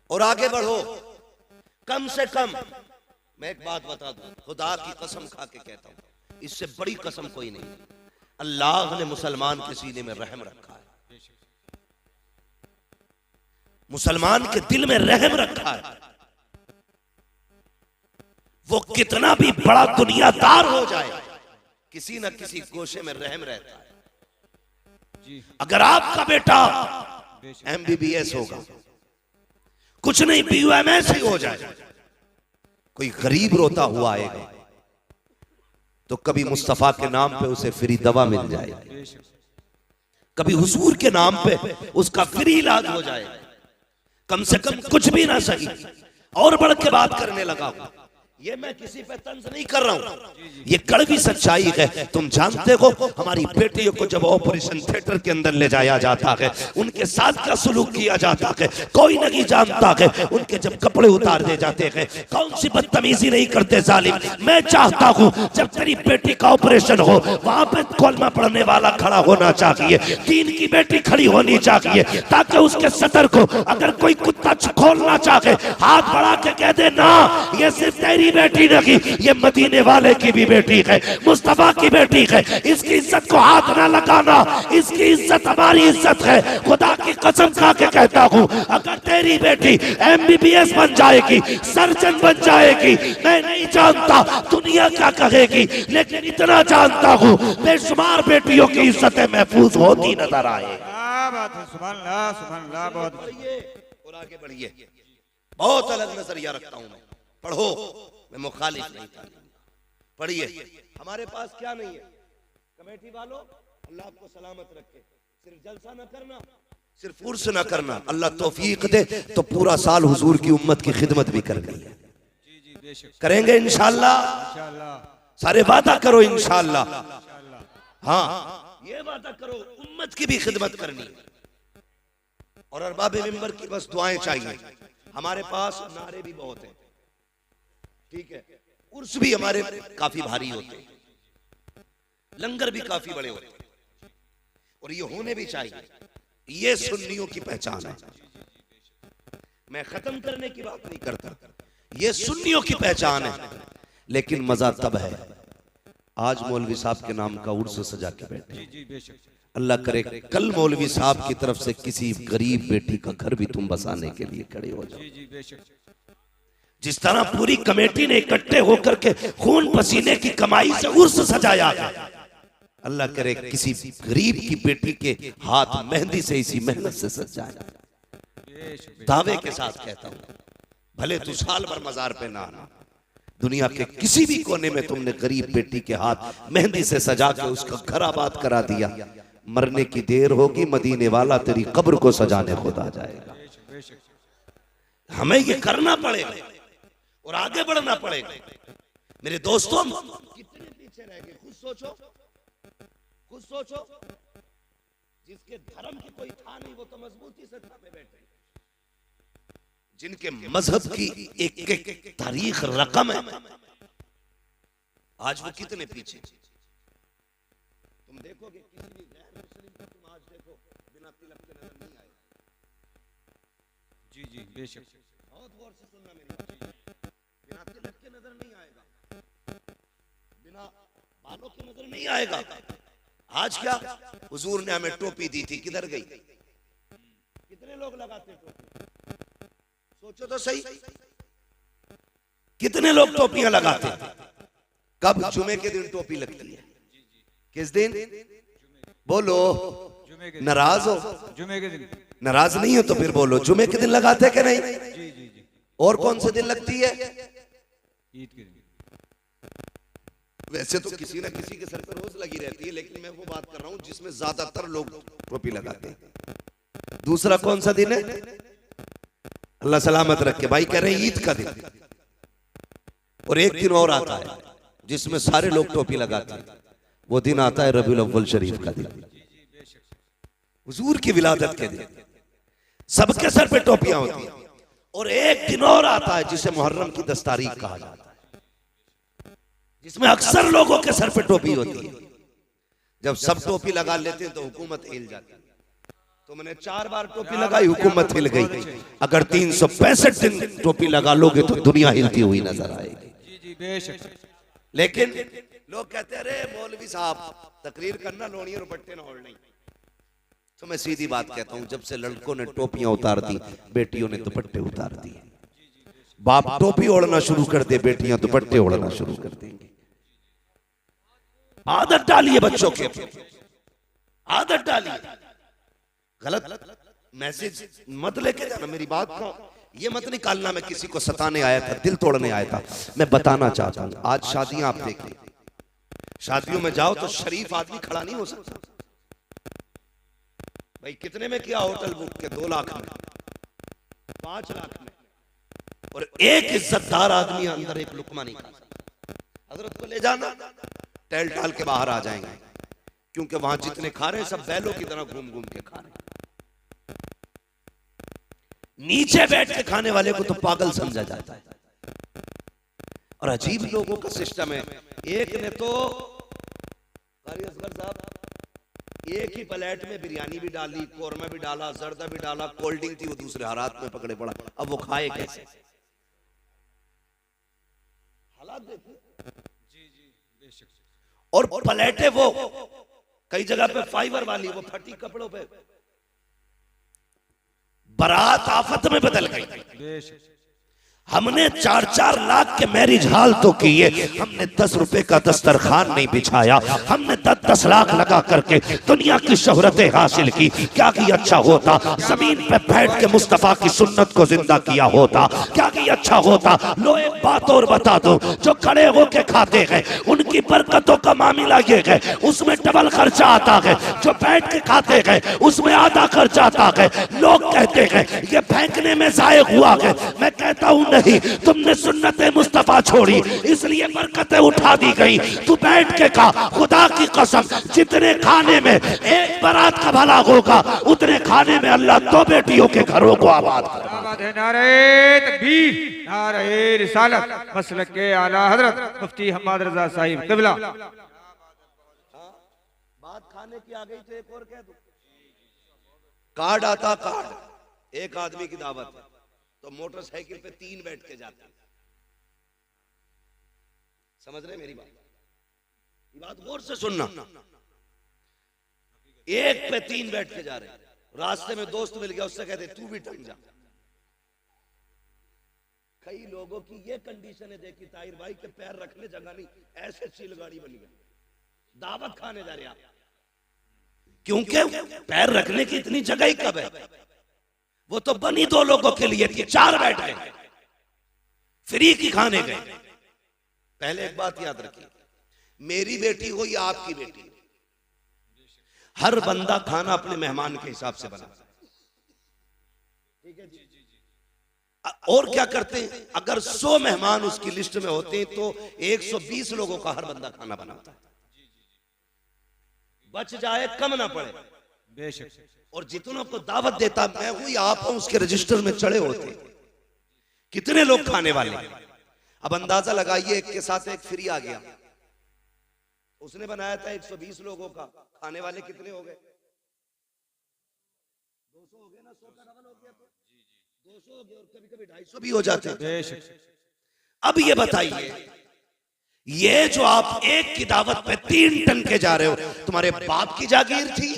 और आगे बढ़ो। कम से कम मैं एक बात बता दूं, खुदा की कसम खा के कहता हूं, इससे बड़ी कसम कोई नहीं। अल्लाह ने मुसलमान के सीने में रहम रखा है, मुसलमान के दिल में रहम रखा है। वो कितना भी बड़ा दुनियादार हो जाए, किसी न किसी गोशे में रहम रहता है। अगर आपका बेटा MBBS होगा, कुछ नहीं BUMS ही हो जाए, कोई गरीब रोता हुआ आएगा तो कभी मुस्तफा के नाम पे उसे फ्री दवा मिल जाएगी, कभी हुजूर के नाम पे उसका फ्री इलाज हो जाएगा। कम से कम कुछ भी ना सही, और बढ़ के बात करने लगा हूं। ये मैं किसी पे तंज नहीं कर रहा हूं, ये कड़वी सच्चाई है। तुम जानते हो हमारी बेटियों को जब ऑपरेशन थिएटर के अंदर ले जाया जाता है, उनके साथ क्या सुलूक किया जाता है कोई नहीं जानता है। उनके जब कपड़े उतार दे जाते हैं, कौन सी बदतमीजी नहीं करते जालिम। मैं चाहता हूं जब तेरी बेटी का ऑपरेशन हो, वहां पे कलमा पढ़ने वाला खड़ा होना चाहिए, दीन की बेटी खड़ी होनी चाहिए, ताकि उसके सतर को अगर कोई कुत्ता खोलना चाहे, हाथ बढ़ा के कह दे ना ये सिर्फ तेरी बेटी नहीं, ये मदीने वाले की भी बेटी है, मुस्तफा की बेटी है। इसकी इज्जत को हाथ ना लगाना, इसकी इज्जत हमारी इज्जत है। खुदा की कसम खा के कहता हूं, अगर तेरी बेटी MBBS बन जाएगी, सर्जन बन जाएगी, मैं नहीं जानता दुनिया क्या कहेगी, लेकिन इतना जानता हूं बेशुमार बेटियों की इज्जतें महफूज होती नजर आए। बहुत और आगे बढ़िए। बहुत अलग नजरिया रखता हूं मैं। पढ़ो, मैं मुखालिफ नहीं था। पढ़िए। हमारे पास क्या नहीं है कमेटी वालों, अल्लाह आपको सलामत रखे। सिर्फ जलसा ना करना, सिर्फ उर्स ना करना, अल्लाह तौफीक दे तो पूरा साल हुजूर की उम्मत की खिदमत भी करनी है। करेंगे इंशाअल्लाह। सारे वादा करो इंशाअल्लाह। हाँ, ये वादा करो उम्मत की भी खिदमत करनी। और अरबाब मिंबर की बस दुआएं चाहिए। हमारे पास नारे भी बहुत हैं, ठीक है, उर्स भी हमारे काफी भारी होते हैं, लंगर भी काफी बड़े होते हैं, और ये होने भी चाहिए। ये सुन्नियों की पहचान है। मैं खत्म करने की बात नहीं करता, ये सुन्नियों की पहचान है। लेकिन मजा तब है आज मौलवी साहब के नाम का उर्स सजा के बैठे। अल्लाह करे कल मौलवी साहब की तरफ से किसी गरीब बेटी का घर भी तुम बसाने के लिए खड़े हो जाओ। जिस तरह पूरी कमेटी ने इकट्ठे होकर के खून पसीने की कमाई से उर्स सजाया है, अल्लाह करे किसी गरीब की बेटी के हाथ मेहंदी से इसी मेहनत से सजाया। दावे के साथ कहता हूं, भले तू साल भर मजार पे ना आना, दुनिया के किसी भी कोने में तुमने गरीब बेटी के हाथ मेहंदी से सजा के उसका घर आबाद करा दिया, मरने की देर होगी मदीने वाला तेरी कब्र को सजाने खुद आ जाएगा। हमें ये करना पड़ेगा और आगे बढ़ना पड़ेगा। मेरे दोस्तों, कितने पीछे रह गए, खुद सोचो, खुद सोचो। जिसके धर्म की कोई था नहीं, वो तो मजबूती से था पे बैठे। जिनके मजहब की एक एक तारीख रकम है, आज वो कितने पीछे। तुम देखोगे किसी भी गैर मुस्लिम को, तुम आज देखो बिना तिलक के नजर नहीं आएगा। जी जी बेशक, बहुत गौर से सुनना मेरी बात। बिना तिलक के नजर नहीं आएगा, बिना बालों के नजर नहीं आएगा। आज क्या हुजूर ने हमें टोपी दी थी, किधर गई? कितने लोग लगाते टोपी? सोचो तो सही, कितने लोग टोपियां लगाते? कब? जुमे के दिन टोपी लगती है। किस दिन? बोलो, नाराज हो? जुमे के दिन। नाराज नहीं हो तो फिर बोलो, जुमे के दिन लगाते कि नहीं? जी जी जी। और कौन से दिन लगती है? ईद के दिन। वैसे तो किसी ना किसी के सर पर रोज लगी रहती है, लेकिन मैं वो बात कर रहा हूं जिसमें ज्यादातर लोग टोपी लगाते हैं। दूसरा कौन सा दिन है? अल्लाह सलामत रखे, भाई कह रहे हैं ईद का दिन। और एक दिन और आता है जिसमें सारे लोग टोपी लगाते हैं, वो दिन आता है रबीउल अव्वल शरीफ का दिन, हुजूर की विलादत के दिन। सबके सर पे टोपियां होती हैं। और एक दिन और आता है जिसे मुहर्रम की 10 तारीख कहा जाता है, जिसमें अक्सर लोगों के सर पे टोपी होती है। जब सब टोपी लगा लेते हैं तो हुकूमत हिल जाती है। तुमने 4 बार टोपी लगाई, हुकूमत हिल गई। अगर 365 दिन टोपी लगा लोगे तो दुनिया हिलती हुई नजर आएगी। जी जी बेशक। लेकिन लोग कहते हैं अरे मौलवी साहब तकरीर करना, लोनिया दुपट्टे ना ओढ़ने। तो मैं सीधी बात कहता हूं, जब से लड़कों ने टोपियां उतार दी, बेटियों ने दुपट्टे उतार दिए। बाप टोपी ओढ़ना शुरू कर दे, बेटियां दुपट्टे ओढ़ना शुरू कर देंगी। आदत डालिए बच्चों के, आदत डालिए। गलत मैसेज मत लेके जाना। मेरी बात का ये मत निकालना मैं किसी को सताने आया था, दिल तोड़ने आया था। मैं बताना चाहता हूं, आज शादियां आप देखें, शादियों में जाओ तो शरीफ आदमी खड़ा नहीं हो सकता। भाई कितने में किया होटल बुक के? 2 लाख में, 5 लाख में, और एक इज्जतदार आदमी अंदर एक लुकमा नहीं खा सकता। हजरत को ले जाना, टहल टाल के बाहर आ जाएंगे, क्योंकि वहां जितने खा रहे हैं सब बैलों की तरह घूम घूम के खा रहे हैं। नीचे बैठ के खाने वाले को तो पागल समझा जाता है। और अजीब लोगों का सिस्टम है। एक ने तो कारी असगर साहब एक ही प्लेट में बिरयानी भी डाली, कोरमा भी डाला, जर्दा भी डाला, कोल्ड ड्रिंक थी, वो दूसरे हालात में पकड़े पड़ा। अब वो खाए कैसे? हालात देखिए। जी जी बेशक। और प्लेटें वो कई जगह पे फाइबर वाली, वो फटी कपड़ों पे। बारात आफत में बदल गई। बेशक। हमने 4-4 लाख के मैरिज हाल तो किए, हमने 10 रुपए का दस्तरखान नहीं बिछाया। हमने 10-10 लाख लगा करके दुनिया की शोहरतें हासिल की। क्या कि अच्छा होता जमीन पे बैठ के मुस्तफा की सुन्नत को जिंदा किया होता। क्या कि अच्छा होता। लो एक बात और बता दो, जो खड़े होके खाते हैं उनकी बरकतों का मामला ये है, उसमें डबल खर्चा आता है। जो बैठ के खाते हैं उसमें आधा खर्चा आता है। लोग कहते हैं ये फेंकने में जाये हुआ है। मैं कहता हूं नहीं, तुमने सुन्नते मुस्तफा छोड़ी इसलिए बरकतें उठा दी गई। तू बैठ के खा, खुदा की कसम जितने खाने में एक बारात का भला होगा उतने खाने में अल्लाह 2 बेटियों के घरों को आबाद करेगा। नारे तकबीर, नारे रिसालत, मसलक के आला हजरत मुफ्ती हम्माद रजा साहिब क़िबला। बात खाने की आ गई तो एक और कह दूं, कार्ड आता, कार्ड एक आदमी की दावत है तो मोटरसाइकिल पे 3 बैठ के जाते हैं। समझ रहे मेरी बात? ये बात गौर से सुनना। एक पे 3 बैठ के जा रहे हैं, रास्ते में दोस्त मिल गया, उससे कहते तू भी टंग जा। कई लोगों की ये कंडीशन है देखी ताहिर भाई के पैर रखने जगह नहीं, ऐसे चिल गाड़ी बनी गई। दावत खाने जा रहे हैं क्योंकि पैर रखने की इतनी जगह ही कब है? वो तो बनी 2 लोगों के लिए थी, 4 बैठ गए, फ्री की खाने गए। पहले एक बात याद रखिए, मेरी बेटी हो या आपकी बेटी हो, हर बंदा खाना अपने मेहमान के हिसाब से बनाता है। ठीक है जी? और क्या करते हैं, अगर 100 मेहमान उसकी लिस्ट में होते हैं तो 120 लोगों का हर बंदा खाना बनाता है, बच जाए कम ना पड़े। बेशक। और जितनों को दावत देता मैं हूं या आप हूं, उसके रजिस्टर में चढ़े होते कितने लोग खाने वाले। अब अंदाजा लगाइए, एक के साथ एक फ्री आ गया, उसने बनाया था 120 लोगों का, खाने वाले कितने हो गए? 200 हो गए ना, 100 का डबल हो गया तो 200 हो गए, और कभी कभी 250 भी हो जाते हैं। अब ये बताइए, ये जो आप एक की दावत पे 3 टन के जा रहे हो, तुम्हारे बाप की जागीर थी?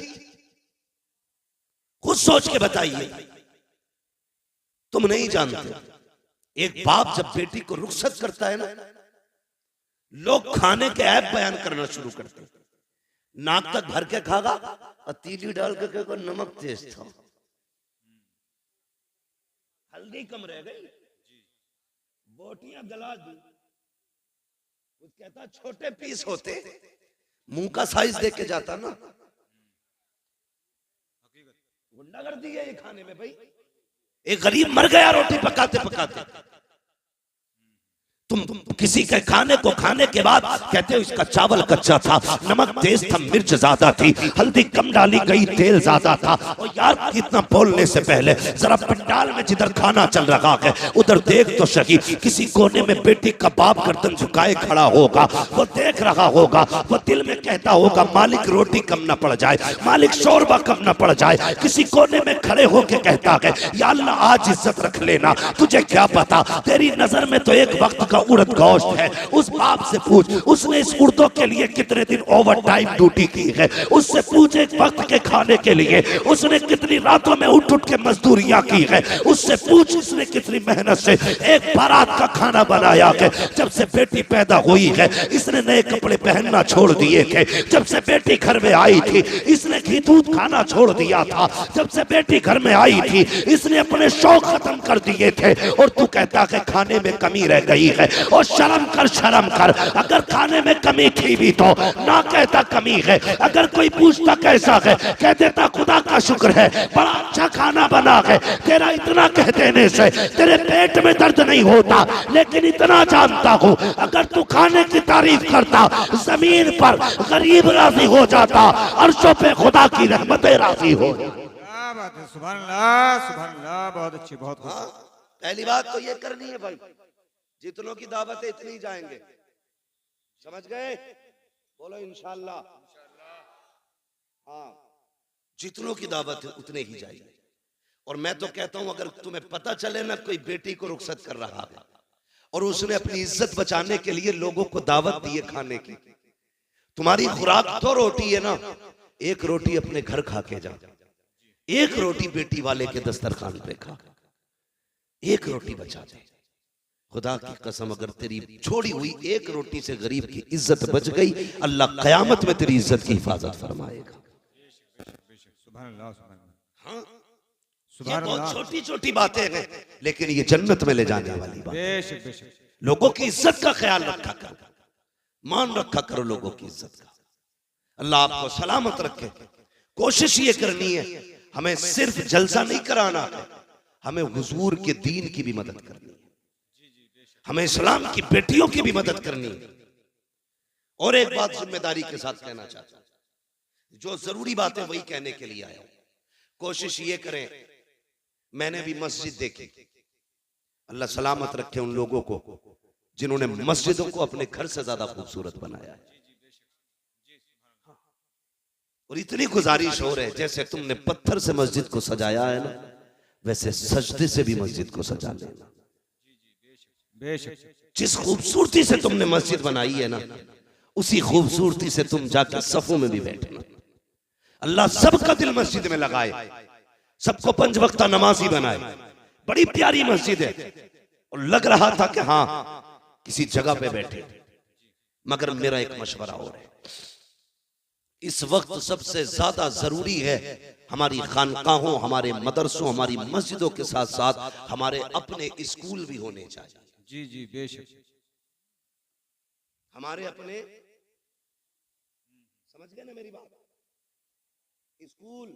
खुद सोच के बताइए, तुम नहीं जानते। एक बाप जब बेटी को रुखसत करता है ना, लोग खाने के ऐप बयान करना शुरू करते हैं। नाक तक भर के खागा और तीली डाल के को नमक तेज था, हल्दी कम रह गई, बोटियां गला दी। कुछ कहता छोटे पीस होते, मुंह का साइज देख के जाता ना। गुंडागर्दी है ये खाने में भाई। एक गरीब मर गया रोटी पकाते पकाते, तुम किसी के खाने को खाने के बाद कहते हो इसका चावल कच्चा था, नमक तेज था, मिर्च ज्यादा थी, हल्दी कम डाली गई, तेल ज्यादा था। और यार कितना बोलने से पहले जरा पंडाल में जिधर खाना चल रहा है उधर देख तो सही, किसी कोने में बेटी का बाप गर्दन झुकाए खड़ा होगा, वो देख रहा होगा, वो दिल में कहता होगा मालिक रोटी कम ना पड़ जाए, मालिक शोरबा कम ना पड़ जाए। किसी कोने में खड़े होके कहता है या अल्लाह आज इज्जत रख लेना, तुझे क्या पता तेरी नजर में तो एक वक्त का उड़द गोश्त है। उस बाप से पूछ उसने इस उर्दों के लिए कितने दिन ओवर टाइम ड्यूटी की है, उससे पूछ एक वक्त के खाने के लिए उसने कितनी रातों में उठ उठ के मजदूरियां की है, उससे पूछ उसने कितनी मेहनत से एक बारात का खाना बनाया है। जब से बेटी पैदा हुई है इसने नए कपड़े पहनना छोड़ दिए थे, जब से बेटी घर में आई थी इसने घी दूध खाना छोड़ दिया था, जब से बेटी घर में आई थी इसने अपने शौक खत्म कर दिए थे। और तू कहता है खाने में कमी रह गई है। और शर्म कर, शर्म कर, अगर खाने में कमी थी भी तो ना कहता कमी है। अगर कोई पूछता कैसा है कह देता खुदा का शुक्र है बड़ा अच्छा खाना बना है। तेरा इतना कह देने से तेरे पेट में दर्द नहीं होता, लेकिन इतना जानता हूं अगर तू खाने की तारीफ करता जमीन पर गरीब राजी हो जाता, अर्शों पे खुदा की रहमतें राजी हो। क्या बात है, सुभान अल्लाह, सुभान अल्लाह, बहुत अच्छी, बहुत खूब। पहली बात तो ये करनी है भाई, जितनों की दावत है इतनी जाएंगे, समझ गए? बोलो इंशाल्लाह। हाँ, जितनों की दावत है उतने ही जाएंगे। और मैं तो कहता हूं अगर तुम्हें पता चले ना कोई बेटी को रुखसत कर रहा है और उसने अपनी इज्जत बचाने के लिए लोगों को दावत दी है खाने की, तुम्हारी खुराक तो रोटी है ना, एक रोटी अपने घर खा के जा, एक रोटी बेटी वाले के दस्तरखान पे खा, एक रोटी बचा दे। खुदा की कसम अगर तेरी छोड़ी हुई एक रोटी से गरीब की इज्जत बच गई, अल्लाह कयामत में तेरी इज्जत की हिफाजत फरमाएगा। सुभान अल्लाह, सुभान अल्लाह। हाँ, सुभान ये बहुत अल्लाह। छोटी छोटी बातें हैं लेकिन ये जन्नत में ले जाने वाली बात। बेशक बेशक। लोगों की इज्जत का ख्याल रखा करो, मान रखा करो लोगों की इज्जत का। अल्लाह आपको सलामत रखे। कोशिश ये करनी है हमें सिर्फ जलसा नहीं कराना है, हमें हुजूर के दीन की भी मदद करनी है, हमें इस्लाम की बेटियों की भी मदद करनी है। और एक बात जिम्मेदारी के साथ कहना चाहता हूं, जो जरूरी बातें वही कहने के लिए आया हूं। कोशिश ये करें, मैंने भी मस्जिद देखी, अल्लाह सलामत रखे उन लोगों को जिन्होंने मस्जिदों को अपने घर से ज्यादा खूबसूरत बनाया है। और इतनी गुजारिश हो रही है जैसे तुमने पत्थर से मस्जिद को सजाया है ना, वैसे सजदे से भी मस्जिद को सजा लेना। जिस खूबसूरती से तुमने मस्जिद बनाई है ना, उसी खूबसूरती से तुम जाकर सफों में भी बैठना। अल्लाह सबका दिल मस्जिद में लगाए, सबको 5 वक्ता नमाजी बनाए। बड़ी प्यारी मस्जिद है और लग रहा था कि हाँ किसी जगह पे बैठे। मगर मेरा एक मशवरा और है, इस वक्त सबसे ज्यादा जरूरी है हमारी खानकाहों, हमारे मदरसों, हमारी मस्जिदों के साथ साथ हमारे अपने स्कूल भी होने चाहिए। जी जी बेशक। हमारे अपने, समझ गए ना मेरी बात? स्कूल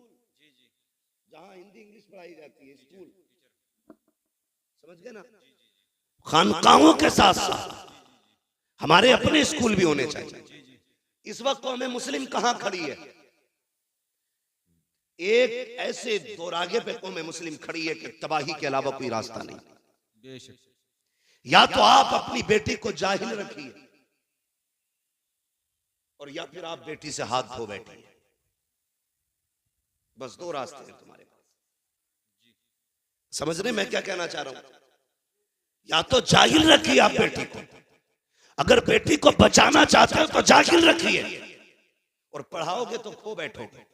जहां हिंदी इंग्लिश पढ़ाई जाती है, स्कूल, समझ गए ना? खानकाहों के साथ साथ हमारे अपने स्कूल भी होने चाहिए। इस वक्त हमें मुस्लिम कहां खड़ी है? एक ऐसे दोरागे पे कौम मुस्लिम खड़ी है कि तबाही के अलावा कोई रास्ता नहीं। या तो आप अपनी बेटी को जाहिल रखिए और या फिर आप बेटी से हाथ धो बैठिए। बस 2 रास्ते हैं तुम्हारे पास। समझ रहे मैं क्या कहना चाह रहा हूं? या तो जाहिल रखिए आप बेटी को, अगर बेटी को बचाना चाहते हो तो जाहिल रखिए, और पढ़ाओगे तो खो बैठोगे।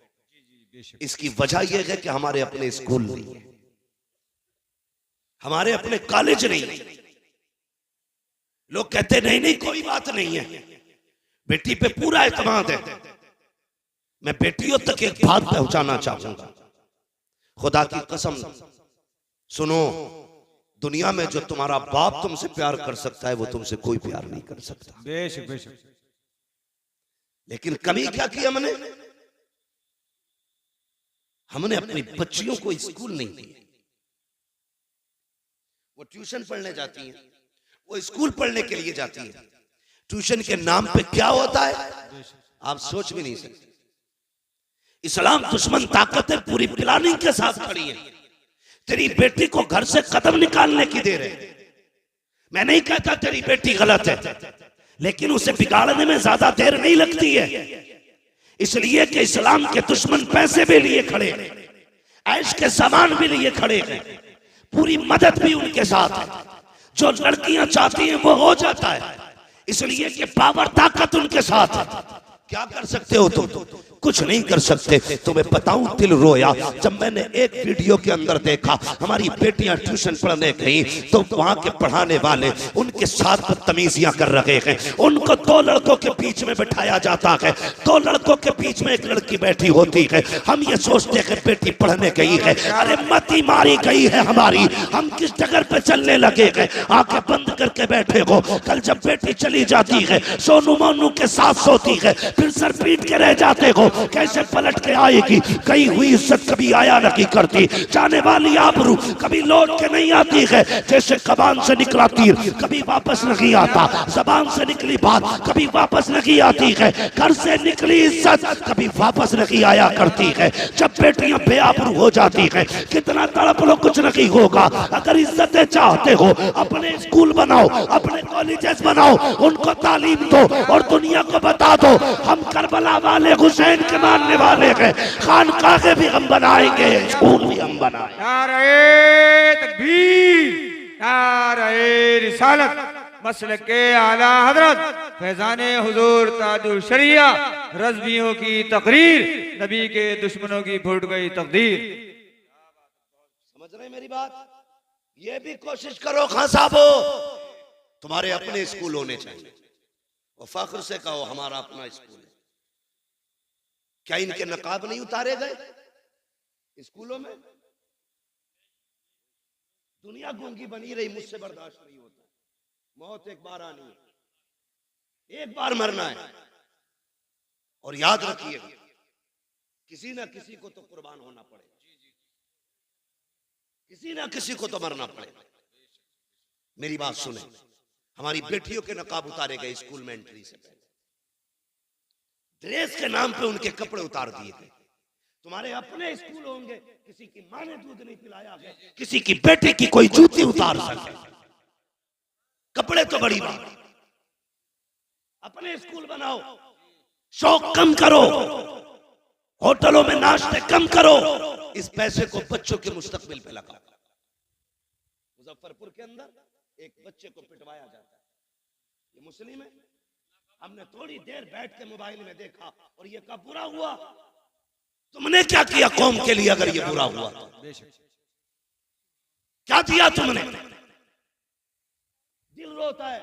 इसकी वजह यह है कि हमारे अपने स्कूल नहीं है, हमारे अपने कॉलेज नहीं है। लोग कहते नहीं नहीं कोई बात नहीं है, बेटी पे पूरा एतमाद है। मैं बेटियों तक एक बात पहुंचाना चाहूंगा, खुदा की कसम सुनो, दुनिया में जो तुम्हारा बाप तुमसे प्यार कर सकता है वो तुमसे कोई प्यार नहीं कर सकता। बेशक बेशक। लेकिन कमी क्या की हमने? हमने अपनी बच्चियों को स्कूल नहीं दिए। वो ट्यूशन पढ़ने जाती हैं, वो स्कूल पढ़ने के लिए जाती है। ट्यूशन के नाम पे क्या होता है आप सोच भी नहीं सकते। इस्लाम दुश्मन ताकतें पूरी प्लानिंग के साथ खड़ी है। तेरी बेटी को घर से कदम निकालने की देर है। मैं नहीं कहता तेरी बेटी गलत है, लेकिन उसे बिगाड़ने में ज्यादा देर नहीं लगती है। इसलिए कि इस्लाम के दुश्मन पैसे भी लिए खड़े हैं, ऐश के सामान भी लिए खड़े हैं, पूरी मदद भी उनके साथ है। जो लड़कियां चाहती हैं वो हो जाता है, इसलिए कि पावर ताकत उनके साथ है। क्या कर सकते हो तुम? कुछ नहीं कर सकते। तुम्हें बताऊं दिल रोया जब मैंने एक वीडियो के अंदर देखा हमारी बेटियां ट्यूशन पढ़ने गई तो वहां के पढ़ाने वाले उनके साथ बदतमीजियां कर रहे हैं। उनको दो लड़कों के बीच में बिठाया जाता है, दो लड़कों के बीच में एक लड़की बैठी होती है। हम ये सोचते हैं बेटी पढ़ने गई है, अरे मती मारी गई है हमारी, हम किस जगह पे चलने लगे हैं? आंखें बंद करके बैठे हो। कल जब बेटी चली जाती है सोनू मोनू के साथ सोती है, फिर सर पीट के रह जाते हो। कैसे पलट के आएगी? गई हुई इज्जत कभी आया नहीं करती, जाने वाली आबरू कभी लौट के नहीं आती है। जैसे कबान से निकला तीर कभी वापस नहीं आता, जबान से निकली बात कभी वापस नहीं आती है, घर से निकली इज्जत कभी वापस नहीं आया करती है। जब बेटियां बेआबरू हो जाती है कितना तड़प लो, कुछ नहीं होगा। अगर इज्जतें चाहते हो अपने स्कूल बनाओ, अपने कॉलेजेस बनाओ, उनको तालीम दो और दुनिया को बता दो हम करबला वाले हुसैन के मानने वाले हैं। खानकाहे भी हम बनाएंगे, स्कूल भी हम बनाएंगे। नारे तकबीर, नारे रिसालत, मसलके आला हजरत फैजाने हुजूर ताजुल शरिया, रज़वियों की तकरीर, नबी के दुश्मनों की फूट गई तकदीर। समझ रहे मेरी बात? ये भी कोशिश करो खान साहबो, तुम्हारे अपने स्कूल होने चाहिए और फख्र से कहो हमारा अपना स्कूल है। क्या इनके नकाब नहीं उतारे गए स्कूलों में? दुनिया गूंगी बनी रही, मुझसे बर्दाश्त नहीं होता। मौत एक बार आनी है, एक बार मरना है। और याद रखिए किसी ना किसी को तो कुर्बान होना पड़ेगा, किसी ना किसी को तो मरना पड़ेगा। मेरी बात सुने, हमारी बेटियों के नकाब उतारे गए स्कूल में एंट्री से पहले। ड्रेस के नाम पे उनके कपड़े उतार दिए गए। तुम्हारे अपने स्कूल होंगे, किसी की मां ने दूध नहीं पिलाया है, किसी की बेटी की कोई जूती उतार सके। कपड़े तो बड़ी बात, अपने स्कूल बनाओ, शौक कम करो, होटलों में नाश्ते कम करो, इस पैसे को बच्चों के मुस्तकबिल पे लगाओ। मुजफ्फरपुर के अंदर एक बच्चे को पिटवाया जाता है, ये मुस्लिम है। हमने थोड़ी देर बैठ के मोबाइल में देखा और ये कब बुरा हुआ। तुमने क्या किया कौम के लिए? अगर ये बुरा हुआ तो क्या दिया तुमने? दिल रोता है।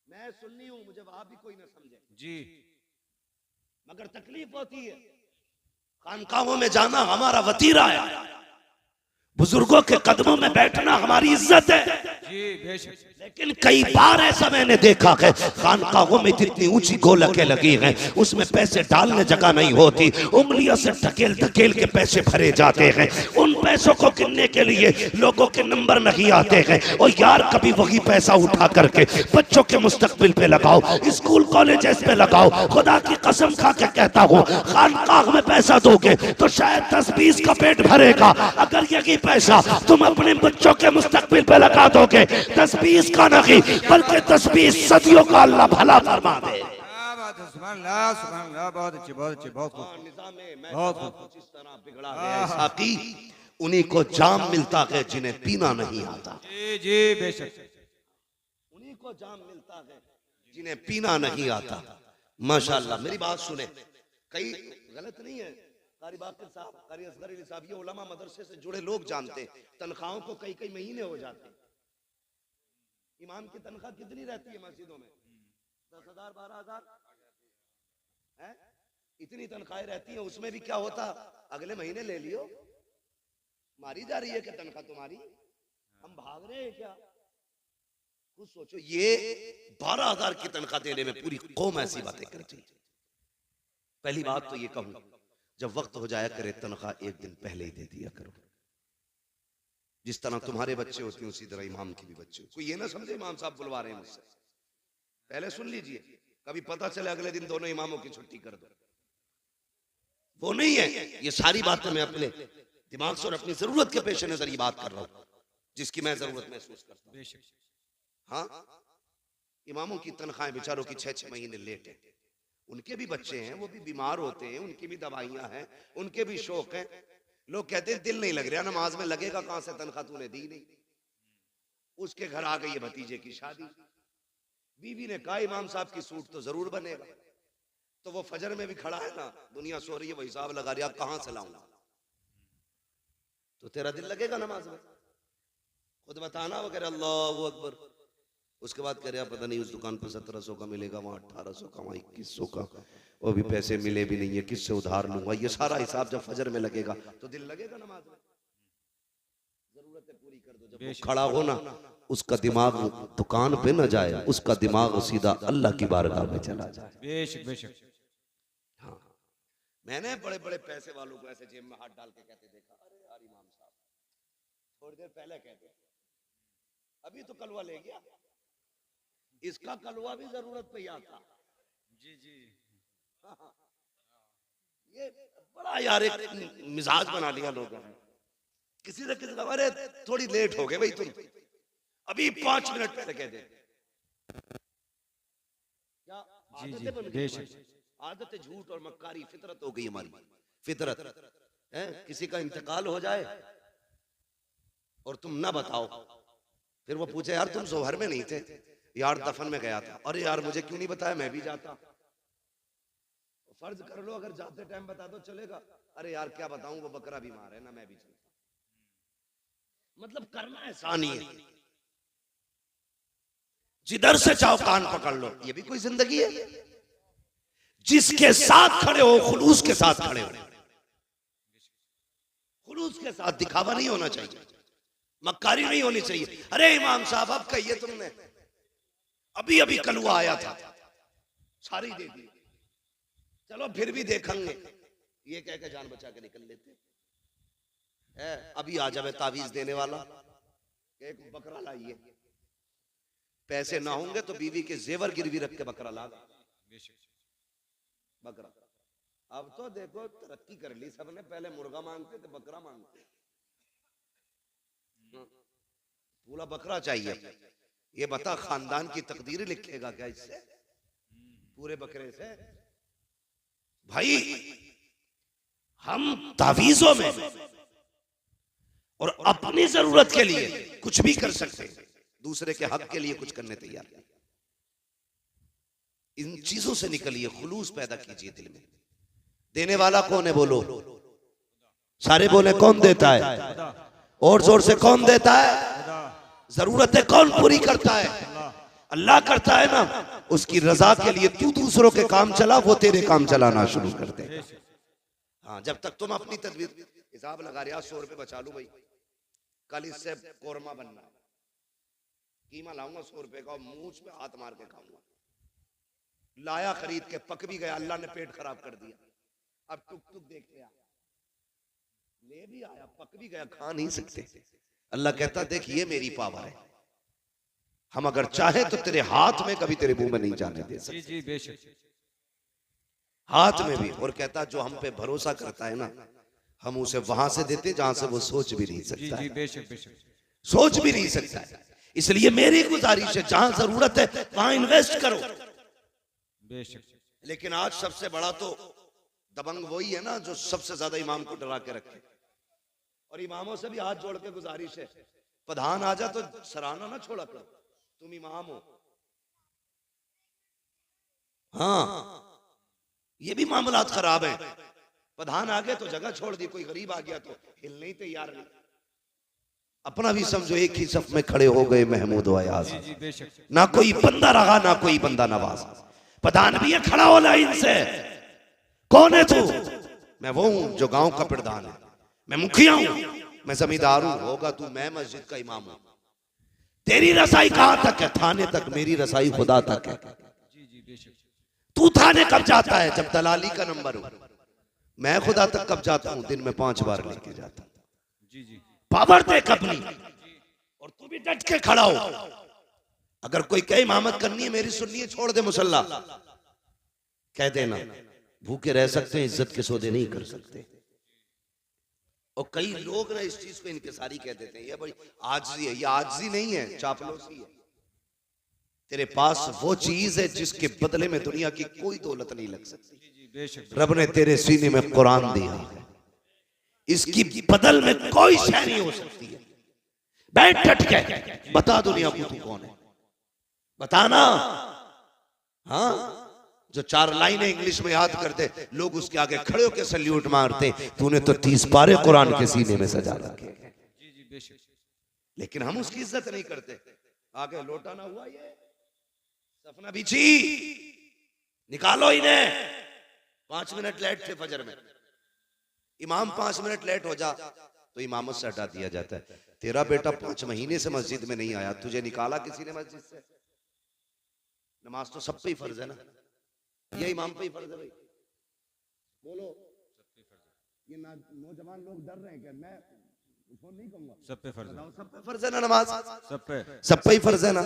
मैं सुन्नी हूं, मुझे वहां भी कोई ना समझे जी, मगर तकलीफ होती है। खानकाहों में जाना हमारा वतीरा है, बुजुर्गों के कदमों में बैठना हमारी इज्जत है। जी बेशक। लेकिन कई बार ऐसा मैंने देखा है खानकाहों में जितनी ऊंची गोलकें लगी हैं उसमें पैसे डालने जगह नहीं होती, उंगलियों से ढकेल ढकेल के पैसे भरे जाते हैं। उन पैसों को गिनने के लिए लोगों के नंबर नहीं आते हैं। और यार कभी वही पैसा उठा करके बच्चों के मुस्तकबिल पे लगाओ, स्कूल कॉलेजेस पे लगाओ। खुदा की कसम खा के कहता हूँ खानकाह में पैसा दोगे तो शायद 10-20 का पेट भरेगा। अगर यही पैसा तुम अपने बच्चों के मुस्तकबिल पे लगा दोगे 10-20 का नहीं बल्कि 10-20 सदियों का अल्लाह भला फरमा दे। सुभान अल्लाह, सुभान अल्लाह, बहुत अच्छे, बहुत अच्छे, बहुत खूब, बहुत खूब। इस तरह बिगड़ा गया साकी, उन्हीं को जाम मिलता है जिन्हें पीना नहीं आता। जी जी बेशक, उन्हीं को जाम मिलता है जिन्हें पीना नहीं आता। माशाअल्लाह। मेरी बात सुने, कई गलत नहीं है, कारी बाकिर साहब, कारी असगर अली साहब, ये उलमा मदरसे से जुड़े लोग जानते हैं, तनख्वाहों को कई कई महीने हो जाते हैं। इमाम की तनख्वाह कितनी रहती है मस्जिदों में? 10,000 12,000 है, इतनी तनख्वाहें रहती हैं। उसमें भी क्या होता, अगले महीने ले लियो, मारी जा रही है कि तनख्वाह तुम्हारी, हम भाग रहे हैं क्या? कुछ सोचो। ये 12,000 की तनख्वाह देने में पूरी कौम ऐसी बातें करती है। पहली बात तो ये कहूं, जब वक्त हो जाया करे तनख्वाह एक दिन पहले ही दे दिया करो। जिस तरह तुम्हारे बच्चे होते हैं उसी तरह इमाम की भी बच्चे। कोई ये ना समझे इमाम साहब बुलवा रहे हैं मुझसे, पहले सुन लीजिए, कभी पता चले अगले दिन दोनों इमामों की छुट्टी कर दो, वो नहीं है। ये सारी बातें मैं अपने दिमाग से और अपनी जरूरत के पेश नजर ये बात कर रहा हूं, जिसकी मैं जरूरत महसूस करता हूं। हाँ, इमामों की तनख्वाहें बेचारों की 6-6 महीने लेट है, उनके भी बच्चे हैं, वो भी बीमार होते हैं, उनकी भी दवाइयां हैं, उनके भी शौक हैं। लोग कहते हैं दिल नहीं लग रहा नमाज में, लगेगा कहां से, तनख्वाह तूने दी नहीं। उसके घर आ गई है भतीजे की शादी, बीवी ने कहा इमाम साहब की सूट तो जरूर बनेगा, तो वो फजर में भी खड़ा है ना, दुनिया सो रही है, वो हिसाब लगा रहा कहां से लाऊंगा, तो तेरा दिल लगेगा नमाज में? खुद बताना। वो कह रहे अल्लाह अकबर, उसके बाद कह रहे पता नहीं उस दुकान पर 1700 का मिलेगा, वहां 1800 का, वहां 2100 का, वो भी पैसे मिले भी नहीं है, किससे उधार लूंगा। ये सारा हिसाब जब फजर में लगेगा तो दिल लगेगा नमाज में? जरूरतें पूरी कर दो। जब वो खड़ा हो ना, उसका दिमाग दुकान पे न जाए, उसका दिमाग सीधा अल्लाह की बारगाह में चला जाए। बेशक बेशक। हाँ, मैंने बड़े बड़े पैसे वालों को ऐसे जेब में हाथ डाल के कहते देखा, अरे यार इमाम साहब थोड़ी देर पहले कहते, अभी तो कलवा ले गया, इसका कलवा भी जरूरत पे आता। जी जी। ये बड़ा यार एक मिजाज बना लिया लोगों ने। किसी ने किसी का, अरे थोड़ी लेट हो गए भाई तुम, अभी 5 मिनट पहले कह दे। क्या आदतें बन गई? आदत झूठ और मक्कारी फितरत हो गई हमारी, फितरत है। किसी का इंतकाल हो जाए और तुम ना बताओ, फिर वो पूछे यार तुम जोहर में नहीं थे, यार दफन में गया था, अरे यार मुझे क्यों नहीं बताया, मैं भी जाता। फर्ज कर लो अगर जाते टाइम बता दो चलेगा, अरे यार क्या बताऊं वो बकरा बीमार है ना, मैं भी चलता। मतलब करना आसान ही है, जिधर से चाहो कान पकड़ लो, ये भी कोई जिंदगी है? जिसके साथ खड़े हो खुलूस के साथ खड़े हो, खुलूस के साथ, दिखावा नहीं होना चाहिए, मक्कारी नहीं होनी चाहिए। अरे इमाम साहब अब कहिए तुमने, अभी अभी कलवा आया था, सारी दे दी, चलो फिर भी देखेंगे, ये कह के जान बचा के निकल लेते है। अभी आ जावे तावीज देने वाला, एक बकरा लाइए, पैसे ना होंगे तो बीवी के जेवर गिरवी रख के बकरा ला, बकरा। अब तो देखो तरक्की कर ली सबने, पहले मुर्गा मांगते थे, बकरा मांगते, पूरा बकरा चाहिए। ये बता खानदान की तकदीर लिखेगा क्या इससे, पूरे बकरे से? भाई हम तावीजों में और अपनी जरूरत के लिए कुछ भी कर सकते, दूसरे के हक के लिए कुछ करने तैयार नहीं। इन चीजों से निकलिए, खुलूस पैदा कीजिए दिल में। देने वाला कौन है बोलो? सारे बोले कौन देता है? और जोर से कौन देता है? जरूरतें कौन पूरी करता है? अल्लाह करता है ना। उसकी रजा के लिए तू दूसरों के काम चला, वो तेरे काम चलाना शुरू कर दे। हाँ, जब तक तुम अपनी तदबीर, हिसाब लगा रहे 100 रुपए बचा लूं भाई, कल इससे कोरमा बनना है, कीमा लाऊंगा 100 रुपए का, मूंछ पे हाथ मार के खाऊंगा। लाया खरीद के, पक भी गया, अल्लाह ने पेट खराब कर दिया। अब टुक टुक देखते आ, ले भी आया, पक भी गया, खा नहीं सकते। अल्लाह कहता देख ये मेरी पावर है, हम अगर चाहे तो तेरे हाथ में कभी तेरे मुंह में नहीं जाने दे सकते। जी बेशक, हाथ में भी। और कहता जो हम पे भरोसा करता है ना, हम उसे वहां से देते जहां से वो सोच भी नहीं सकता। जी बेशक बेशक, सोच भी नहीं सकता है। इसलिए मेरी गुजारिश है जहां जरूरत है वहां इन्वेस्ट करो बेशक। लेकिन आज सबसे बड़ा तो दबंग वही है ना जो सबसे ज्यादा इमाम को डरा के रखे। और इमामों से भी हाथ जोड़ के गुजारिश है, प्रधान आ जा तो सराहना ना छोड़ा करो, तुम इमाम हो। हाँ, ये भी मामलात खराब है। प्रधान आ गए तो जगह छोड़ दी, कोई गरीब आ गया तो हिलने ही तैयार नहीं। अपना भी समझो एक ही सफ में खड़े हो गए महमूद व अयाज, ना कोई बंदा रहा ना कोई बंदा नवाज। प्रधान भी है, खड़ा हो लाइन से। कौन है तू? मैं वो हूं जो गांव का प्रधान है, मैं मुखिया हूं, मैं जमींदार हूं। होगा तू, मैं मस्जिद का इमाम हूं। तेरी रसाई कहां तक है? थाने तक। मेरी रसाई खुदा तक है। तू थाने कब जाता है? जब दलाली का नंबर हो। मैं खुदा तक कब जाता हूं? दिन में 5 बार लेके जाता हूं। पावर देख अपनी, और तू भी डट के खड़ा हो। अगर कोई कहे इमामत करनी है मेरी सुननी है, छोड़ दे मुसल्ला, कह देना भूखे रह सकते हैं, इज्जत के सौदे नहीं कर सकते। और कई लोग ना इस चीज को इनकिसारी कह देते हैं, ये बड़ी आजिज़ी है। ये आजिज़ी नहीं है, चापलूसी है। तेरे पास वो चीज है जिसके बदले में दुनिया की कोई दौलत नहीं लग सकती। रब ने तेरे सीने में कुरान दिया है, इसकी बदल में कोई शय नहीं हो सकती है। बैठ डट के बता दुनिया को तू कौन है, बताना। हाँ, जो 4 लाइनें इंग्लिश में याद करते लोग उसके आगे खड़े होकर सल्यूट मारते, तूने तो 30 पारे कुरान के सीने में सजा रखे। लेकिन हम उसकी इज्जत नहीं करते। आगे लोटा ना हुआ, ये सपना बिछी, निकालो इन्हें। 5 मिनट लेट थे फजर में, इमाम 5 मिनट लेट हो जा तो इमामत से हटा दिया जाता है। तेरा बेटा 5 महीने से मस्जिद में नहीं आया, तुझे निकाला किसी ने मस्जिद से? नमाज तो सब पे ही फर्ज है ना, ये इमाम पे ही फर्ज है भाई। बोलो, ये नौजवान लोग डर रहे हैं क्या? मैं फोन नहीं कहूंगा, सब पे फर्ज है। सब पे फर्ज है ना नमाज, सब पे ही फर्ज है ना।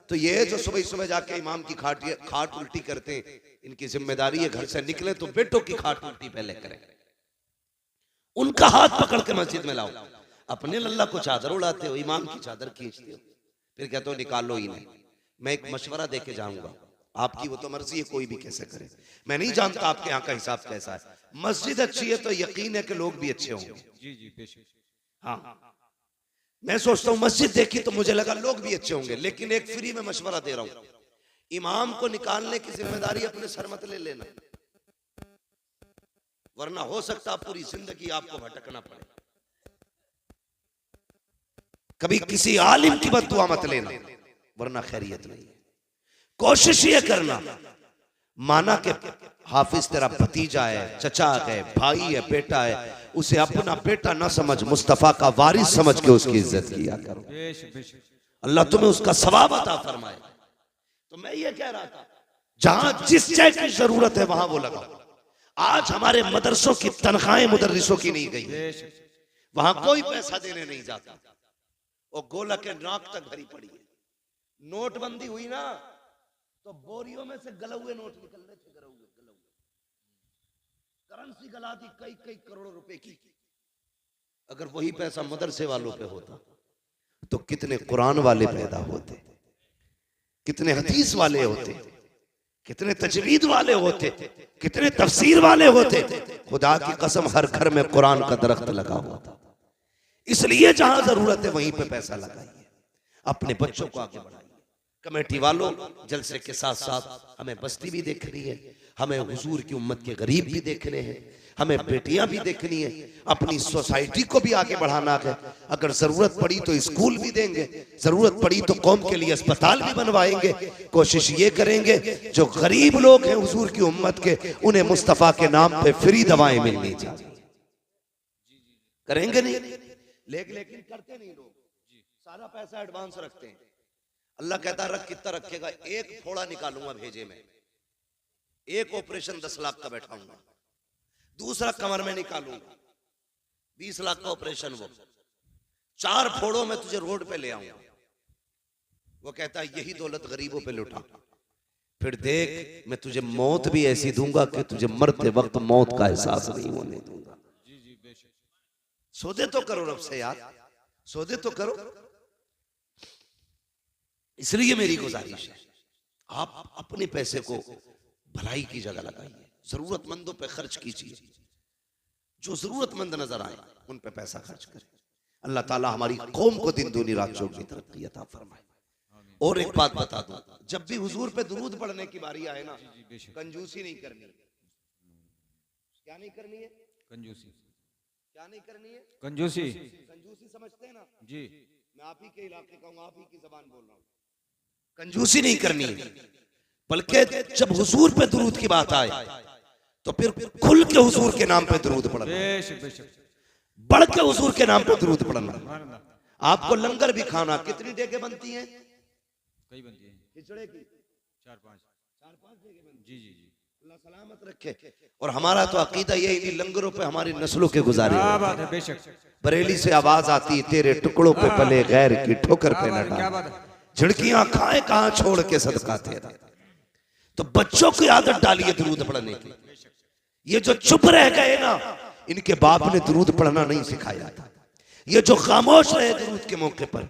तो ये जो सुबह सुबह जाके इमाम की खाट उल्टी करते हैं, इनकी जिम्मेदारी है घर से निकले तो बेटों की खाट उल्टी पहले करें, उनका हाथ पकड़ के मस्जिद में लाओ। अपने लल्ला को चादर उड़ाते हो, इमाम की चादर खींचते हो, फिर कहते हो निकालो इन्हें। मैं एक मशवरा देके जाऊंगा, आपकी वो तो मर्जी है, कोई भी कैसे करे। मैं नहीं जानता आपके यहाँ का हिसाब कैसा है। मस्जिद अच्छी है तो यकीन है कि लोग भी अच्छे होंगे। जी जी बेशक। हाँ, मैं सोचता हूँ मस्जिद देखी तो मुझे लगा लोग भी अच्छे होंगे। लेकिन एक फ्री में मशवरा दे रहा हूँ, इमाम को निकालने की जिम्मेदारी अपने सर मत ले लेना, वरना हो सकता पूरी जिंदगी आपको भटकना पड़े। कभी किसी आलिम की बद्दुआ मत लेना, वरना खैरियत नहीं है। कोशिश ये करना, माना कि हाफिज तेरा भतीजा है, चचा है, भाई है, बेटा है, उसे अपना बेटा ना समझ, मुस्तफा का वारिस समझ के उसकी इज्जत किया करो। अल्लाह तुम्हें उसका सवाब अता फरमाए। तो मैं ये कह रहा था, जहां जिस चीज की जरूरत है वहां वो लगाओ। आज हमारे मदरसों की तनख्वाहें मुदर्रिसों की नहीं गई, वहां कोई पैसा देने नहीं जाता, और गोला के नाक तक भरी पड़ी है। नोटबंदी हुई ना तो बोरियों में से गले हुए नोट निकल रहे थे, करेंसी गला दी कई कई करोड़ों रुपए की। अगर वही पैसा मदरसे वालों पे होता तो कितने कुरान वाले पैदा होते, कितने हदीस वाले होते, कितने तजवीद वाले होते, कितने तफसीर वाले होते। खुदा की कसम हर घर में कुरान का दरख्त लगा हुआ था। इसलिए जहां जरूरत है वहीं पे पैसा लगाइए, अपने बच्चों को आगे बढ़ाइए। कमेटी वालों, जलसे के साथ साथ हमें बस्ती भी देखनी है, हमें हुजूर की उम्मत के गरीब भी देखने हैं, हमें बेटियां भी देखनी है, अपनी सोसाइटी को भी आगे बढ़ाना है। अगर जरूरत पड़ी तो स्कूल भी देंगे, जरूरत पड़ी तो कौम के लिए अस्पताल भी बनवाएंगे। कोशिश ये करेंगे जो गरीब लोग हैं हुजूर की उम्मत के, उन्हें मुस्तफा के नाम पे फ्री दवाएं मिलनी चाहिए। करेंगे नहीं, लेकिन करते नहीं लोग, सारा पैसा एडवांस रखते हैं। अल्लाह कहता रख, कितना रखेगा? एक फोड़ा निकालूंगा भेजे में, एक ऑपरेशन 10 लाख का बैठाऊंगा, दूसरा कमर में निकालूंगा 20 लाख का ऑपरेशन, वो 4 फोड़ों में तुझे रोड पे ले आऊंगा। वो कहता है यही दौलत गरीबों पे लुटा, फिर देख मैं तुझे मौत भी ऐसी दूंगा कि तुझे मरते वक्त मौत का एहसास नहीं होने दूंगा। सौदे तो करो रब से यार, सौदे तो करो। इसलिए मेरी गुजारिश है, आप अपने पैसे को भलाई की जगह लगाइए, जरूरतमंदों पे खर्च कीजिए, जो जरूरतमंद नजर आए उन पे पैसा खर्च करें। अल्लाह ताला हमारी कौम को दिन दूनी रात चौगुनी तरक्की अता फरमाए। और एक बात बता दूं, जब भी हुजूर पे दुरूद पढ़ने की बारी आए ना, कंजूसी नहीं करनी। क्या नहीं करनी है? कंजूसी। क्या नहीं करनी है? कंजूसी। कंजूसी समझते हैं ना जी? मैं आप ही के इलाके का हूं, आप ही की जबान बोल रहा हूं। कंजूसी नहीं करनी है, बल्कि जब हुजूर पे दुरूद की बात आए तो फिर खुल के हुजूर के नाम पे दुरूद पढ़ना, बढ़ के हुजूर के नाम पे दुरूद पढ़ना। आपको लंगर भी खाना, कितनी डेगे बनती हैं? कई बनती हैं, खिचड़े की 4-5 डेगे बनती। जी जी जी। अल्लाह सलामत रखे। और हमारा तो अकीदा यही, इन लंगरों पे हमारी नस्लों के गुजारे। क्या बात है, बेशक बरेली से आवाज आती, तेरे टुकड़ों पे पले गैर की ठोकर पे न क्या डाल, बात है। झिड़कियां खाए कहां छोड़ के सदका तेरा। तो बच्चों की आदत डालिए दरूद पढ़ने की। ये जो चुप रह गए ना, इनके बाप ने दरूद पढ़ना नहीं सिखाया था। ये जो खामोश रहे दरूद के मौके पर,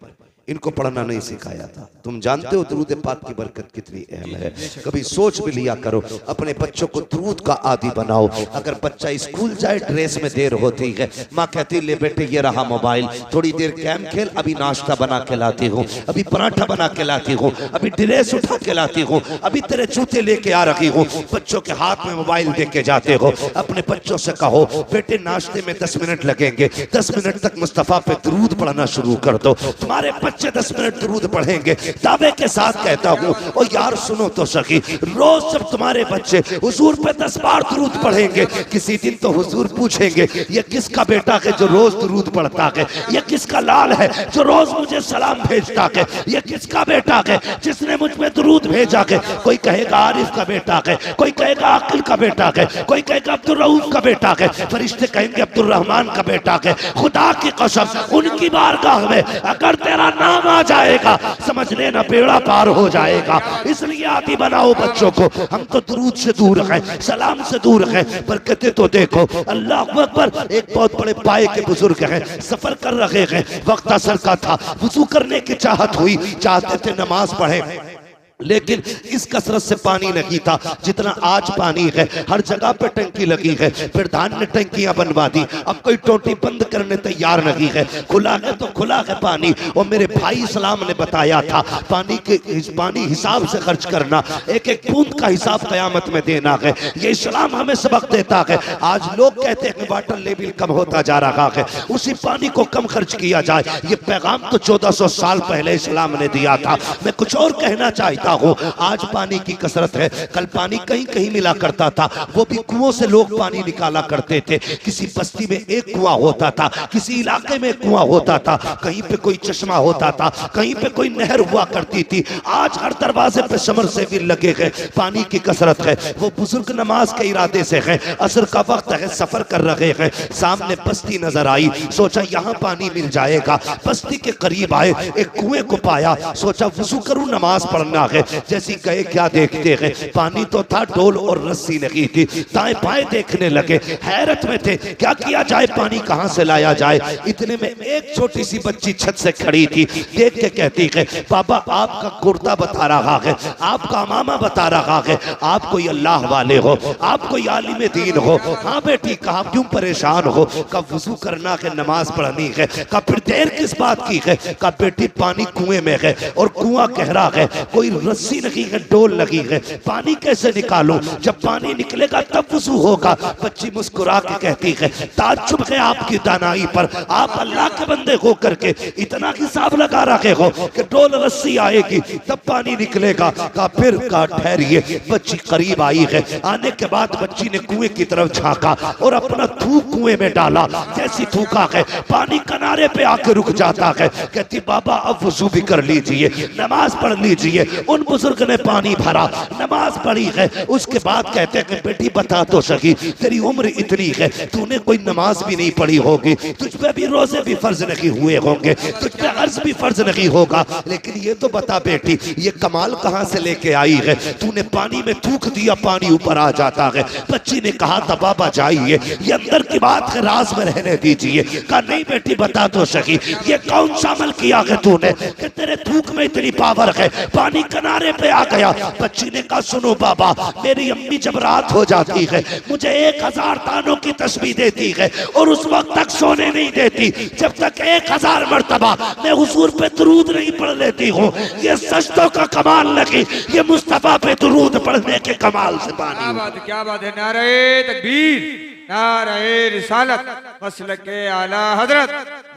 इनको पढ़ना नहीं सिखाया था। तुम जानते हो दरूद पाक की बरकत कितनी अहम है। कभी सोच भी लिया करो, अपने बच्चों को दरूद का आदी बनाओ। अगर बच्चा स्कूल जाए, ड्रेस में देर होती है, माँ कहती ले बेटे ये रहा मोबाइल, थोड़ी देर गेम खेल, अभी नाश्ता बना के लाती हूँ, अभी पराठा बना के लाती हूँ, अभी ड्रेस उठा के लाती हूँ, अभी तेरे जूते लेके आ रही हूँ। बच्चों के हाथ में मोबाइल दे के जाते हो। अपने बच्चों से कहो बेटे नाश्ते में 10 मिनट लगेंगे, 10 मिनट तक मुस्तफा पे दरूद पढ़ना शुरू कर दो। तुम्हारे बच्चे 10 मिनट दरूद पढ़ेंगे। दावे के साथ कहता हूँ, और यार सुनो तो सही, रोज जब तुम्हारे बच्चे हुजूर पे 10 बार दरूद पढ़ेंगे, किसी दिन तो हुजूर पूछेंगे ये किसका बेटा है जो रोज दरूद पढ़ता है, ये किसका लाल है जो रोज मुझे सलाम भेजता है, ये किसका बेटा है जिसने मुझ पे दरूद भेजा है। कोई कहेगा आरिफ का बेटा है, कोई कहेगा अकिल का बेटा है, कोई कहेगा अब्दुल रऊफ का बेटा है, फरिश्ते कहेंगे अब्दुल रहमान का बेटा है। खुदा की कसम, उनकी बारगाह में अगर तेरा नाम आ जाएगा, समझ लेना बेड़ा पार हो जाएगा। इसलिए आदि बनाओ बच्चों को। हम तो दुरूद से दूर हैं, सलाम से दूर हैं, पर कहते तो देखो अल्लाह अकबर। एक बहुत बड़े पाए के बुजुर्ग हैं, सफर कर रहे हैं, वक्त असर का था, वुजू करने की चाहत हुई, चाहते थे नमाज पढ़े, लेकिन इस कसरत से पानी नहीं था जितना आज पानी है। हर जगह पे टंकी लगी है, प्रधान ने टंकियां बनवा दी, अब कोई टोटी बंद करने तैयार नहीं है। खुला है तो खुला है पानी। और मेरे भाई इस्लाम ने बताया था पानी हिसाब से खर्च करना, एक एक बूंद का हिसाब कयामत में देना है। ये इस्लाम हमें सबक देता है। आज लोग कहते हैं वाटर लेवल कम होता जा रहा है, उसी पानी को कम खर्च किया जाए। ये पैगाम तो 1400 साल पहले इस्लाम ने दिया था। मैं कुछ और कहना चाहता हो, आज पानी की कसरत है, कल पानी कहीं कहीं मिला करता था, वो भी कुओं से लोग पानी निकाला करते थे। किसी बस्ती में एक कुआं होता था, किसी इलाके में कुआं होता था, कहीं पे कोई चश्मा होता था, कहीं पे कोई नहर हुआ करती थी। आज हर दरवाजे पे समर से भी लगे गए। पानी की कसरत है। वो बुजुर्ग नमाज के इरादे से है, असर का वक्त है, सफर कर रहे हैं, सामने बस्ती नजर आई, सोचा यहाँ पानी मिल जाएगा। बस्ती के करीब आए, एक कुएं को पाया, सोचा वुजू करूं नमाज पढ़ना है। जैसी गए क्या देखते हैं, पानी तो था, डोल और रस्सी लगी थी। दाएं बाएं देखने लगे, हैरत में थे क्या किया जाए, पानी कहां से लाया जाए। इतने में एक छोटी सी बच्ची छत से खड़ी थी, देख के कहती है बाबा आपका कुर्ता बता रहा है, आपका मामा बता रहा है, आप कोई अल्लाह वाले हो, आप कोई आलिम दीन हो। हाँ बेटी, कहा क्यों परेशान हो, कब वुजू करना है, नमाज पढ़नी है, कब फिर देर किस बात की है, कब बेटी पानी कुएं में है और कुआं गहरा है, कोई रस्सी लगी है, डोल लगी है, पानी कैसे निकालूं, जब पानी निकलेगा तब वुजू होगा। बच्ची मुस्कुरा के कहती है ताज्जुब है आपकी दानाई पर, आप अल्लाह के बंदे हो करके इतना हिसाब लगा रखे हो कि डोल रस्सी आएगी तब पानी निकलेगा। का फिर का ठहरिए, बच्ची करीब आई है, आने के बाद बच्ची ने कुएं की तरफ झांका और अपना थूक कुएं में डाला। जैसी थूका है, पानी किनारे पे आके रुक जाता है। कहती बाबा अब वुजू भी कर लीजिए, नमाज पढ़ लीजिए। उन बुजुर्ग ने पानी भरा, नमाज पढ़ी है। उसके बाद कहते हैं बेटी बता तो सही, तेरी उम्र इतनी है, तूने कोई नमाज भी नहीं पढ़ी होगी, तुझ पे भी रोजे भी फर्ज नहीं हुए होंगे, तुझ पे अर्ज भी फर्ज नहीं होगा, लेकिन ये तो बता बेटी ये कमाल कहां से लेके आई है, तूने पानी में थूक दिया, पानी ऊपर आ जाता है। बच्ची ने कहा था बाबा जाइए, ये अंदर की बात है, राज में रहने दीजिए। कहा नहीं बेटी बता तो सही, ये कौन सा अमल किया है तूने कि तेरे थूक में इतनी पावर है, पानी किनारे पे आ गया। बच्ची ने कहा सुनो बाबा, मेरी अम्मी जब रात हो जाती है मुझे 1000 तानों की तस्बीह देती है और उस वक्त तक सोने नहीं देती जब तक 1000 मर्तबा मैं हुजूर पे दुरूद नहीं पढ़ लेती हूँ। ये सजदों का कमाल नहीं, ये मुस्तफा पे दुरूद पढ़ने के कमाल से पानी। क्या बात है, नारे तकबीर, नारे रिसालत, मसलक के आला हजरत,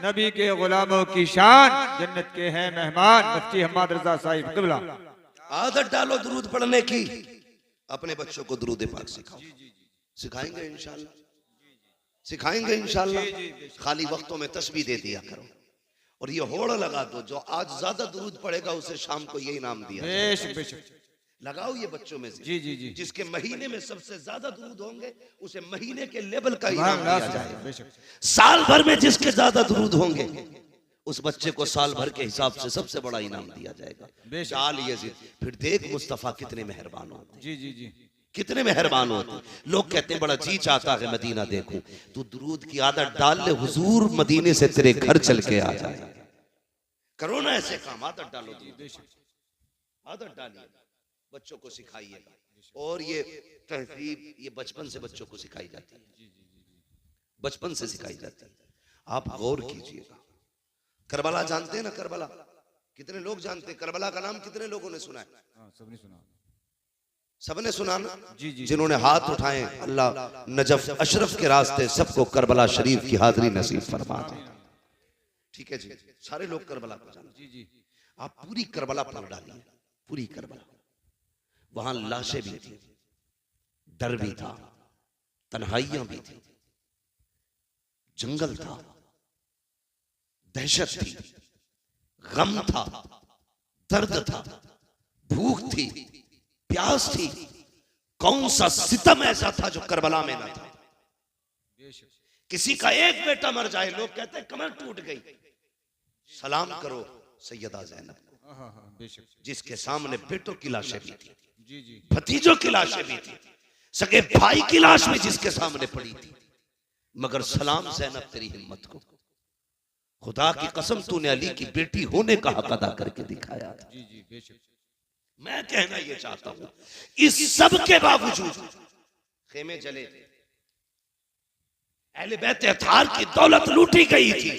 नबी के गुलामों की शान, जन्नत के हैं मेहमान, मुफ्ती हम्मद रजा साहिब क़िबला। आदत डालो दुरूद पढ़ने की, अपने बच्चों को दुरूद पाक सिखाओ। सिखाएंगे इंशाल्लाह, सिखाएंगे इंशाल्लाह। खाली वक्तों में तस्बीह दे दिया करो और ये होड़ लगा दो, जो आज ज्यादा दुरूद पढ़ेगा उसे शाम को ये इनाम दिया। बेशक बेशक। लगाओ ये बच्चों में से। जी जी जी। जिसके महीने में सबसे ज्यादा दुरूद होंगे उसे महीने के लेवल का इनाम दिया जाएगा। बेशक। साल भर में जिसके ज्यादा दुरूद होंगे उस बच्चे को साल भर के हिसाब से सबसे बड़ा इनाम दिया जाएगा। चाल यजीद। फिर देख मुस्तफा कितने मेहरबान होते। जी जी जी। कितने मेहरबान होते। लोग कहते हैं बड़ा जी चाहता है मदीना देखूं, तू दुरूद की आदत डाल ले, हुजूर मदीने से तेरे घर चल के आ जाए। करो ना ऐसे काम, आदत डालो, आदत डालिए, बच्चों को सिखाइएगा। और ये तहजीब ये बचपन से बच्चों को सिखाई जाती है, बचपन से सिखाई जाती है। आप गौर कीजिएगा। करबला जानते हैं ना? करबला कितने लोग जानते हैं? करबला का नाम कितने लोगों ने सुना है? सबने सुना, सबने सुना ना? जी जी। जिन्होंने हाथ उठाए, अल्लाह नजफ अशरफ के रास्ते सबको करबला शरीफ की हाजिरी नसीब फरमा दे। ठीक है जी, सारे लोग करबला को जानते। जी जी। आप पूरी करबला पढ़ डालिए, पूरी करबला। वहां लाशें भी थी, डर भी था, तन्हाइयां भी थी, जंगल था, दहशत थी, गम था, दर्द था, भूख थी, प्यास थी। कौन सा सितम ऐसा था जो करबला में ना था? किसी का एक बेटा मर जाए, लोग कहते हैं कमर टूट गई। सलाम करो सैयदा ज़ैनब को, जिसके सामने बेटों की लाशें भी थी, जी जी। भतीजों की लाशें भी थी, सगे भाई की लाश भी जिसके सामने पड़ी थी। मगर सलाम ज़ैनब तेरी हिम्मत को, खुदा की कसम तूने अली की बेटी होने का हक अदा करके दिखाया था। जी जी बेशक। मैं कहना ये चाहता हूं, इस सब के बावजूद खेमे जले थे, अहले बैत अतार की दौलत लूटी गई थी,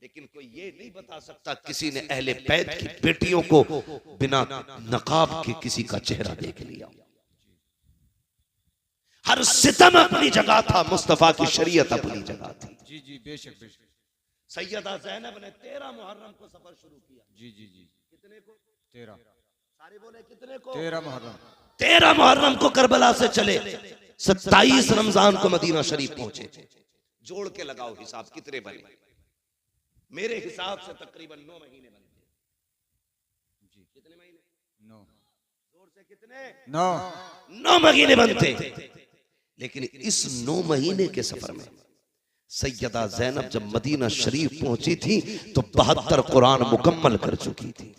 लेकिन कोई ये नहीं बता सकता किसी ने अहले बैत की बेटियों को बिना नकाब के किसी का चेहरा देख लिया। हर सितम अपनी जगह था, मुस्तफा की शरीयत अपनी जगह थी। जी जी बेशक बेशक। सैयदा ज़ैनब ने 13 मुहर्रम को सफर शुरू किया। जी जी जी। कितने को? 13। सारे बोले कितने को? 13 मुहर्रम। 13 मुहर्रम को करबला से चले, 27 रमजान को मदीना शरीफ पहुंचे। जोड़ के लगाओ हिसाब कितने बने? मेरे हिसाब से तकरीबन 9 महीने बनते। कितने महीने? 9। जोर से कितने? 9 महीने बनते। लेकिन इस 9 महीने के सफर में सैयदा ज़ैनब जब मदीना शरीफ पहुंची थी तो 72 कुरान मुकम्मल कर चुकी थी।